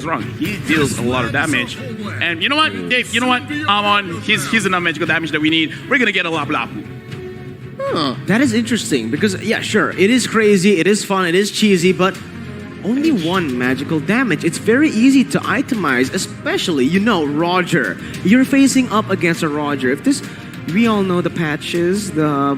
wrong. He deals a lot of damage. And you know what, Dave, you know what? Amon, he's enough magical damage that we need. We're gonna get a Lapu Lapu. Huh. That is interesting because, yeah, sure, it is crazy, it is fun, it is cheesy, but only one magical damage. It's very easy to itemize, especially, you know, Roger. You're facing up against a Roger. If this, we all know the patches, the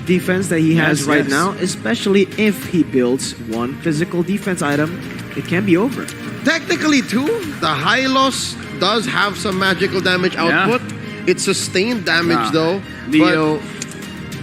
defense that he has right now, especially if he builds one physical defense item, it can be over. Technically, too, the Hylos does have some magical damage output. It's sustained damage, though.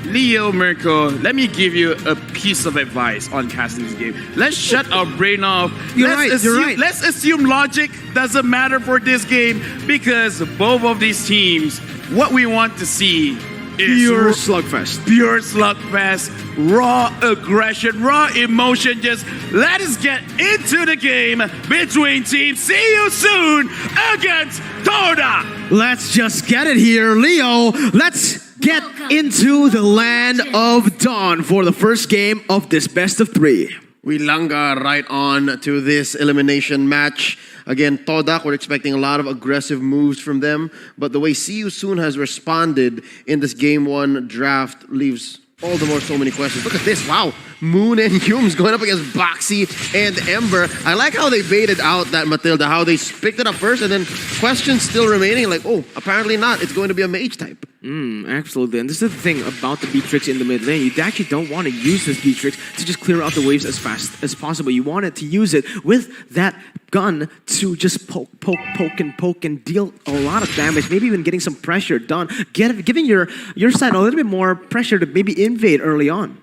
Leo, Mirko, let me give you a piece of advice on casting this game. Let's shut our brain off. You're right. Let's assume logic doesn't matter for this game because both of these teams, what we want to see is pure slugfest. Pure slugfest, raw aggression, raw emotion. Just let us get into the game between teams. See you soon against TODAK. Let's just get it here, Leo. Let's get into the land of dawn for the first game of this best of 3. We langa right on to this elimination match. Again, TODAK, we're expecting a lot of aggressive moves from them. But the way See You Soon has responded in this Game 1 draft leaves all the more so many questions. Look at this. Wow. Moon and Humes going up against Boxy and Ember. I like how they baited out that Matilda, how they picked it up first and then questions still remaining. Like, oh, apparently not. It's going to be a mage type. Absolutely. And this is the thing about the Beatrix in the mid lane. You actually don't want to use this Beatrix to just clear out the waves as fast as possible. You want it to use it with that gun to just poke and deal a lot of damage, maybe even getting some pressure done, giving your side a little bit more pressure to maybe invade early on.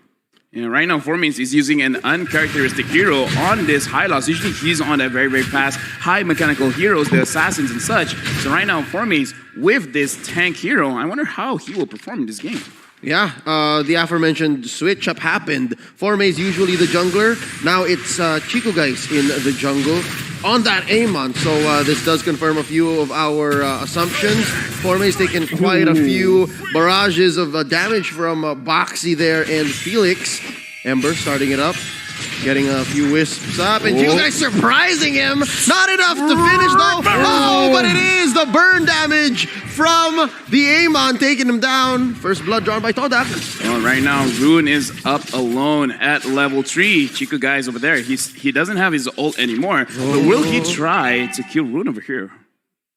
Yeah, right now, Formace is using an uncharacteristic hero on this Hylos. Usually he's on a very, very fast, high mechanical heroes, the assassins and such. So right now, Formace with this tank hero, I wonder how he will perform in this game. Yeah, the aforementioned switch up happened. Formace usually the jungler. Now it's Chico guys in the jungle on that Amon. So this does confirm a few of our assumptions. Formace taking quite a few barrages of damage from Boxy there and Felix. Ember starting it up. Getting a few wisps up, and Chico guys surprising him. Not enough to finish though. Oh, but it is the burn damage from the Amon taking him down. First blood drawn by TODAK. Well, right now, Rune is up alone at level 3. Chico guys over there. He doesn't have his ult anymore. But will he try to kill Rune over here?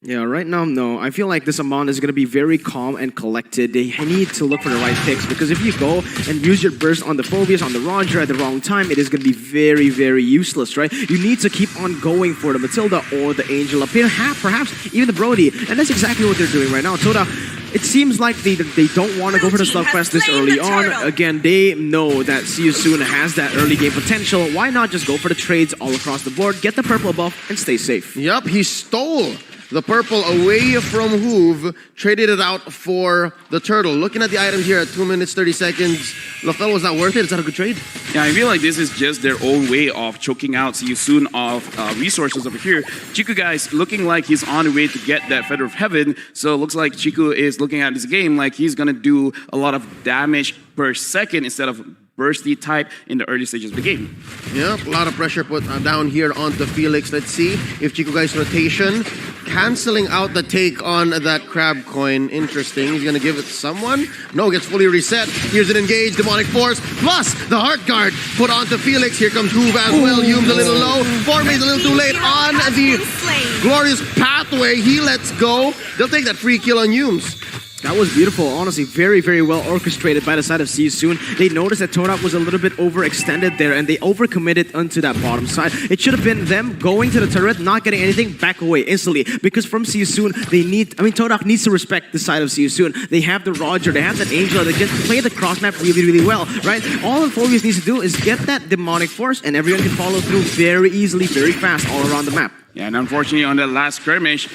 Yeah, right now, no. I feel like this Amon is going to be very calm and collected. They need to look for the right picks because if you go and use your burst on the Phobias, on the Roger at the wrong time, it is going to be very, very useless, right? You need to keep on going for the Matilda or the Angel up here, perhaps even the Brody. And that's exactly what they're doing right now. TODAK, it seems like they don't want to go for the Slugfest this early on. Again, they know that See You Soon has that early game potential. Why not just go for the trades all across the board, get the purple buff, and stay safe? Yep, he stole the purple away from Hoove, traded it out for the turtle. Looking at the items here at 2 minutes, 30 seconds, LaFell was not worth it. Is that a good trade? Yeah, I feel like this is just their own way of choking out See You Soon of resources over here. Chico guys looking like he's on the way to get that Feather of Heaven. So it looks like Chico is looking at this game like he's going to do a lot of damage per second instead of bursty type in the early stages of the game. Yep, a lot of pressure put down here onto Felix. Let's see if Chico guys rotation, canceling out the take on that crab coin. Interesting. He's gonna give it to someone. No, gets fully reset. Here's an engaged demonic force. Plus the heart guard put onto Felix. Here comes Hoove as well. Hume's a little low. Formace a little too late on the glorious pathway. He lets go. They'll take that free kill on Humes. That was beautiful. Honestly, very, very well orchestrated by the side of See You Soon. They noticed that TODAK was a little bit overextended there, and they overcommitted onto that bottom side. It should have been them going to the turret, not getting anything, back away instantly. Because from See You Soon, TODAK needs to respect the side of See You Soon. They have the Roger, they have that Angela, they can play the cross map really, really well, right? All Phobias needs to do is get that demonic force, and everyone can follow through very easily, very fast, all around the map. Yeah, and unfortunately on that last skirmish,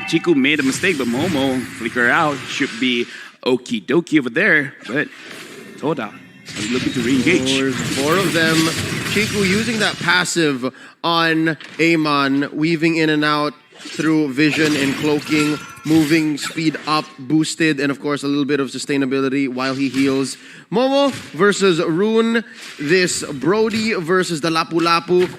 Chico made a mistake, but Momo flicker out. Should be okie dokie over there, but TODAK is looking to re-engage. There's 4 of them. Chico using that passive on Amon, weaving in and out through vision and cloaking, moving speed up, boosted, and of course a little bit of sustainability while he heals. Momo versus Rune, this Brody versus the Lapu Lapu.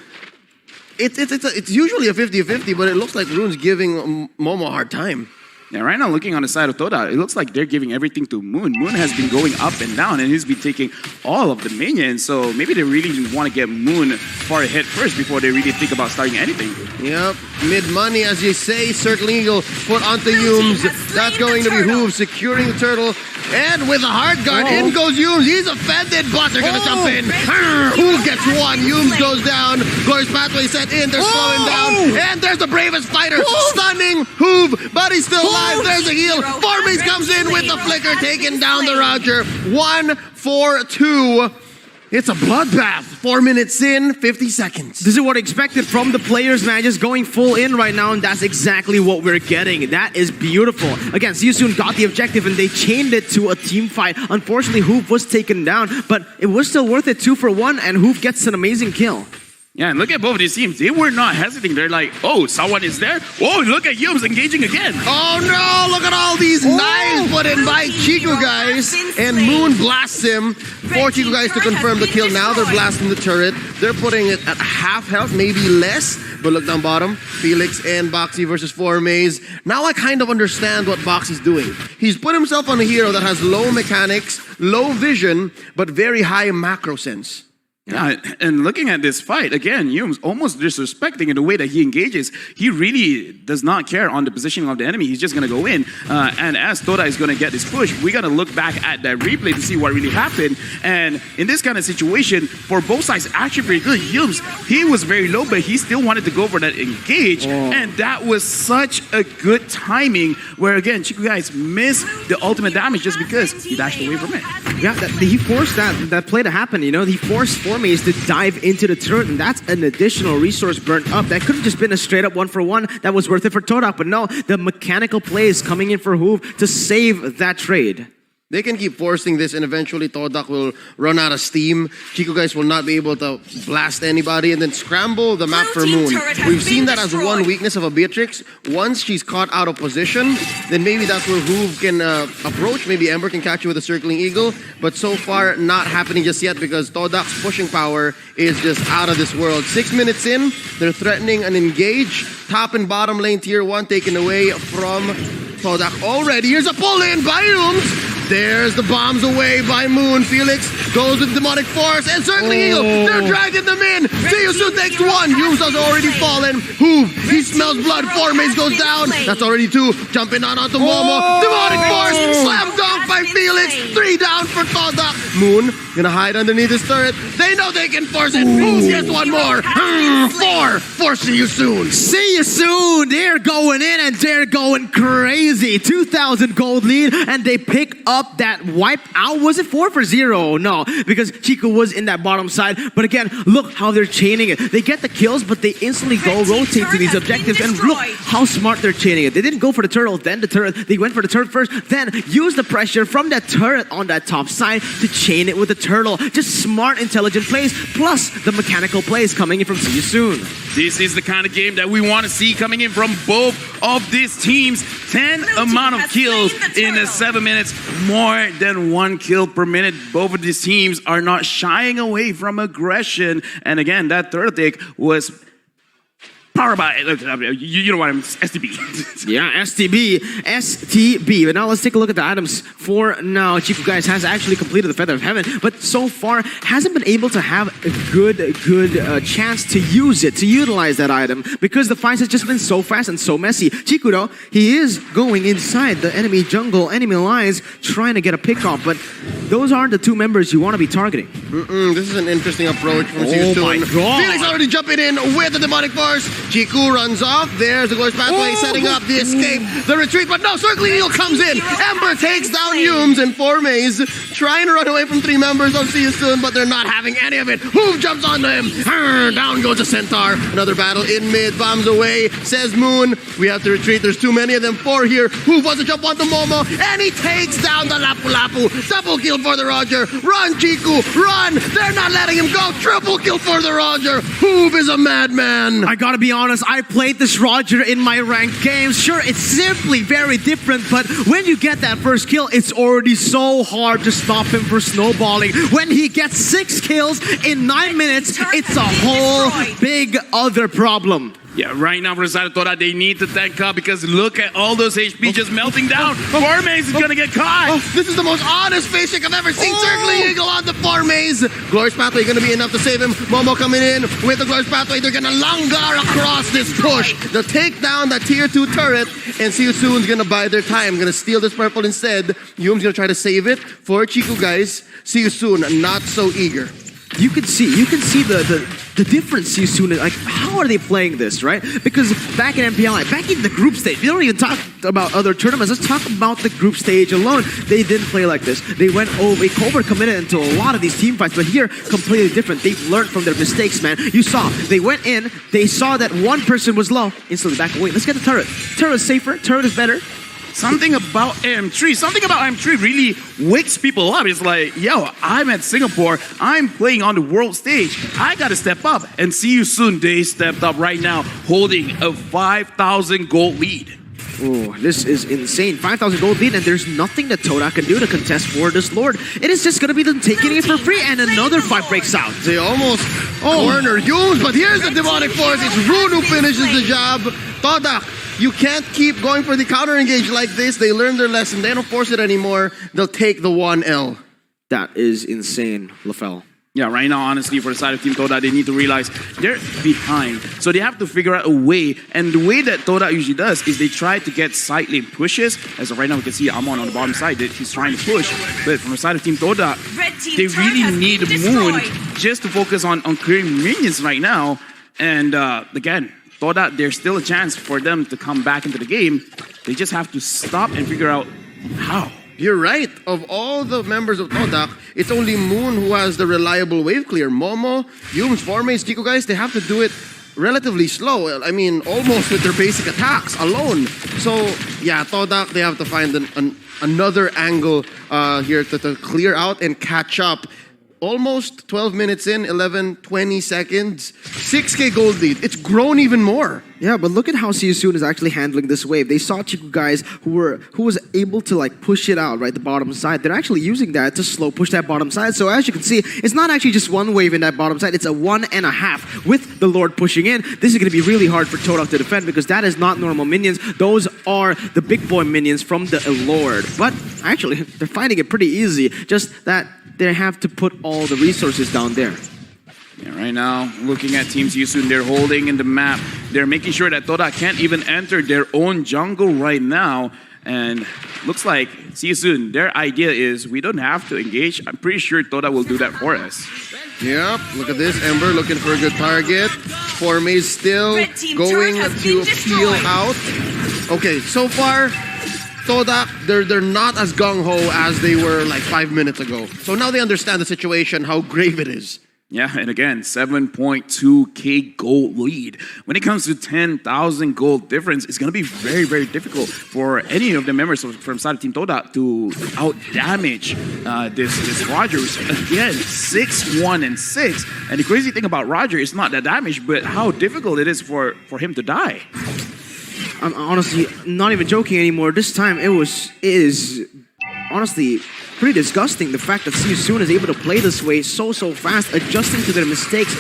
It's usually a 50-50, but it looks like Rune's giving Momo a hard time. Yeah, right now looking on the side of TODAK, it looks like they're giving everything to Moon. Moon has been going up and down, and he's been taking all of the minions. So maybe they really want to get Moon far ahead first before they really think about starting anything. Yep, mid-money, as you say. Circling Eagle put onto Yumes. That's going to be Hoove securing the turtle. And with a hard guard, in goes Yumes. He's offended, but they're going to jump in. Hoove gets one. Yumes goes down. Glorious Pathway set in. They're slowing down. And there's the bravest fighter. Stunning Hoove, but he's still alive. There's a heal. Formaze comes in with the flicker, taking down the Roger. 1-4-2. It's a bloodbath. 4 minutes in, 50 seconds. This is what I expected from the players, man. Just going full in right now, and that's exactly what we're getting. That is beautiful. Again, See You Soon got the objective, and they chained it to a team fight. Unfortunately, Hoove was taken down, but it was still worth it. 2 for 1, and Hoove gets an amazing kill. Yeah, and look at both of these teams. They were not hesitating. They're like, oh, someone is there? Oh, look at Yumes engaging again. Oh no, look at all these knives put in by Chiku guys. And Moon blasts him for Chiku guys to confirm the kill. Now they're blasting the turret. They're putting it at half health, maybe less. But look down bottom, Felix and Boxy versus Formaze. Now I kind of understand what Boxy's doing. He's put himself on a hero that has low mechanics, low vision, but very high macro sense. Yeah, and looking at this fight, again, Yume's almost disrespecting in the way that he engages. He really does not care on the positioning of the enemy. He's just going to go in. And as TODAK is going to get this push, we got to look back at that replay to see what really happened. And in this kind of situation, for both sides, actually very good. Yumes, he was very low, but he still wanted to go for that engage. And that was such a good timing where, again, Chiku guys missed the ultimate damage just because he dashed away from it. Yeah, he forced that play to happen, you know? He forced Formaze to dive into the turret, and that's an additional resource burnt up. That could have just been a straight-up 1-for-1 that was worth it for TODAK, but no, the mechanical plays coming in for Hoove to save that trade. They can keep forcing this, and eventually TODAK will run out of steam. Chiku guys will not be able to blast anybody and then scramble the map for Moon. We've seen that as one weakness of a Beatrix. Once she's caught out of position, then maybe that's where Hoove can approach. Maybe Ember can catch you with a circling eagle. But so far, not happening just yet because TODAK's pushing power is just out of this world. 6 minutes in, they're threatening an engage. Top and bottom lane tier 1 taken away from TODAK already. Here's a pull-in by Yumes. There's the bombs away by Moon. Felix goes with Demonic Force and Circling Eagle. They're dragging them in. See You Soon takes 1. Yumes has already fallen. Hoove, he smells blood. Formaze goes down. That's already 2. Jumping on onto Momo. Demonic Force, slam dunk by Felix. 3 down for TODAK. Moon gonna hide underneath his turret. They know they can force it. Hoove gets 1 more. 4 for See You Soon. See You Soon. They're going in and they're going crazy. 2,000 gold lead, and they pick up that wipe out. Was it 4 for 0? No, because Chiku was in that bottom side. But again, look how they're chaining it. They get the kills, but they instantly go rotate to these objectives. And look how smart they're chaining it. They didn't go for the turtle, then the turret. They went for the turret first, then use the pressure from that turret on that top side to chain it with the turtle. Just smart, intelligent plays, plus the mechanical plays coming in from See You Soon. This is the kind of game that we want to see coming in from both of these teams. 10 amount of kills in 7 minutes. More than 1 kill per minute. Both of these teams are not shying away from aggression. And again, that third take was powered by, you know what I'm, STB. Yeah, STB. But now let's take a look at the items for now. Chiku guys has actually completed the Feather of Heaven, but so far hasn't been able to have a good chance to use it, to utilize that item, because the fights has just been so fast and so messy. Chiku though, he is going inside the enemy jungle, enemy lines, trying to get a pick off, but those aren't the 2 members you want to be targeting. This is an interesting approach from See You Soon. My God. Felix already jumping in with the Demonic Force. Chiku runs off. There's the Glorious Pathway setting up the escape, the retreat, but no, Circling Eagle comes in. Ember takes down Yumes and Formaze, trying to run away from 3 members of See You Soon, but they're not having any of it. Hoove jumps onto him. Down goes the Centaur. Another battle in mid, bombs away, says Moon. We have to retreat. There's too many of them. 4 here. Hoove wants to jump onto Momo, and he takes down the Lapu Lapu. Double kill for the Roger. Run, Chiku, run. They're not letting him go. Triple kill for the Roger. Hoove is a madman. I gotta be honest, I played this Roger in my ranked games. Sure, it's simply very different, but when you get that first kill, it's already so hard to stop him from snowballing. When he gets 6 kills in 9 minutes, it's a whole big other problem. Yeah, right now for the side of TODAK, they need to tank up because look at all those HP just melting down. Formaze is gonna get caught. Oh, this is the most honest face check I've ever seen. Circling Eagle on the Formaze. Glorious Pathway gonna be enough to save him. Momo coming in with the Glorious Pathway. They're gonna langar across this push. They'll take down that tier 2 turret, and See You Soon's gonna buy their time. Gonna steal this purple instead. Yum's gonna try to save it for Chiku, guys. See You Soon, not so eager. You can see the difference you soon. Like, how are they playing this, right? Because back in MPLI, back in the group stage, we don't even talk about other tournaments. Let's talk about the group stage alone. They didn't play like this. They went over. Cobra committed into a lot of these team fights, but here, completely different. They've learned from their mistakes, man. You saw, they went in, they saw that one person was low, instantly back away. Let's get the turret. Turret is safer, turret is better. Something about M3 really wakes people up. It's like, yo, I'm at Singapore. I'm playing on the world stage. I got to step up. And See You Soon, they stepped up right now, holding a 5,000 gold lead. Oh, this is insane. 5,000 gold lead, and there's nothing that TODAK can do to contest for this Lord. It is just going to be them taking it for free, and another fight breaks out. They almost corner Yums, but here's the Demonic Force. It's Rune who finishes the job. TODAK, you can't keep going for the counter engage like this. They learned their lesson. They don't force it anymore. They'll take the 1L. That is insane, LaFell. Yeah, right now, honestly, for the side of Team TODAK, they need to realize they're behind. So they have to figure out a way. And the way that TODAK usually does is they try to get side lane pushes. As of right now, we can see Amon on the bottom side that he's trying to push. But from the side of Team TODAK, they really need Moon just to focus on clearing minions right now. And again, TODAK, there's still a chance for them to come back into the game. They just have to stop and figure out how. You're right. Of all the members of TODAK, it's only Moon who has the reliable wave clear. Momo, Yums, Formaze, Chico, guys, they have to do it relatively slow. I mean, almost with their basic attacks alone. So, yeah, TODAK, they have to find another angle here to clear out and catch up. Almost 12 minutes in, 11, 20 seconds, 6K gold lead. It's grown even more. Yeah, but look at how See You Soon is actually handling this wave. They saw Chiku guys who was able to like push it out, right, the bottom side. They're actually using that to slow push that bottom side. So as you can see, it's not actually just one wave in that bottom side. It's a 1.5 with the Lord pushing in. This is going to be really hard for TODAK to defend because that is not normal minions. Those are the big boy minions from the Lord. But actually, they're finding it pretty easy. Just that they have to put all the resources down there. Yeah, right now, looking at Team See You Soon, they're holding in the map. They're making sure that TODAK can't even enter their own jungle right now. And looks like See You Soon, their idea is we don't have to engage. I'm pretty sure TODAK will do that for us. Yep, look at this. Ember looking for a good target. Formaze still going to peel out. Okay, so far, TODAK, they're not as gung-ho as they were like 5 minutes ago. So now they understand the situation, how grave it is. Yeah, and again, 7.2K gold lead. When it comes to 10,000 gold difference, it's going to be very, very difficult for any of the members from side of Team TODAK to out-damage this Roger. Again, 6-1 and 6. And the crazy thing about Roger is not the damage, but how difficult it is for him to die. I'm honestly not even joking anymore. This time it is honestly pretty disgusting. The fact that See You Soon is able to play this way so fast, adjusting to their mistakes.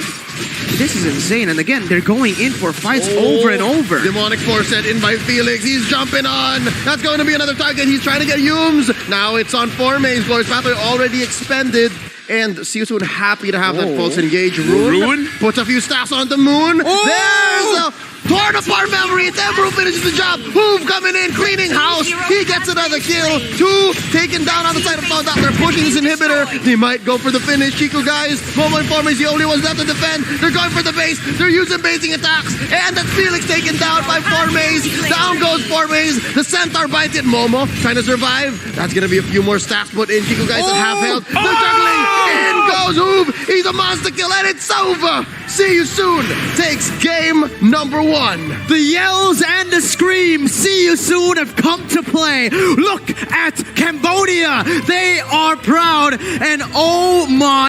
This is insane. And again, they're going in for fights over and over. Demonic Force set in by Felix. He's jumping on. That's going to be another target. He's trying to get Yums. Now it's on Formaze. Glorious Pathway already expended. And See You Soon happy to have that pulse engage. Rune puts a few stacks on the Moon. There's a torn apart memory. Ember finishes the job. Hoove coming in, cleaning house. He gets another kill. 2 taken down on the side of TODAK. They're pushing this inhibitor. They might go for the finish. Chico guys, Momo and Formaze the only ones left to defend. They're going for the base. They're using basing attacks. And that's Felix taken down by Formaze. Down goes Formaze. The Centaur bites it. Momo trying to survive. That's going to be a few more stacks put in. Chico guys at half health. They're juggling. In goes Hoove. He's a monster kill and it's over. See You Soon takes game number 1. The yells and the screams, See You Soon have come to play. Look at Cambodia. They are proud and oh my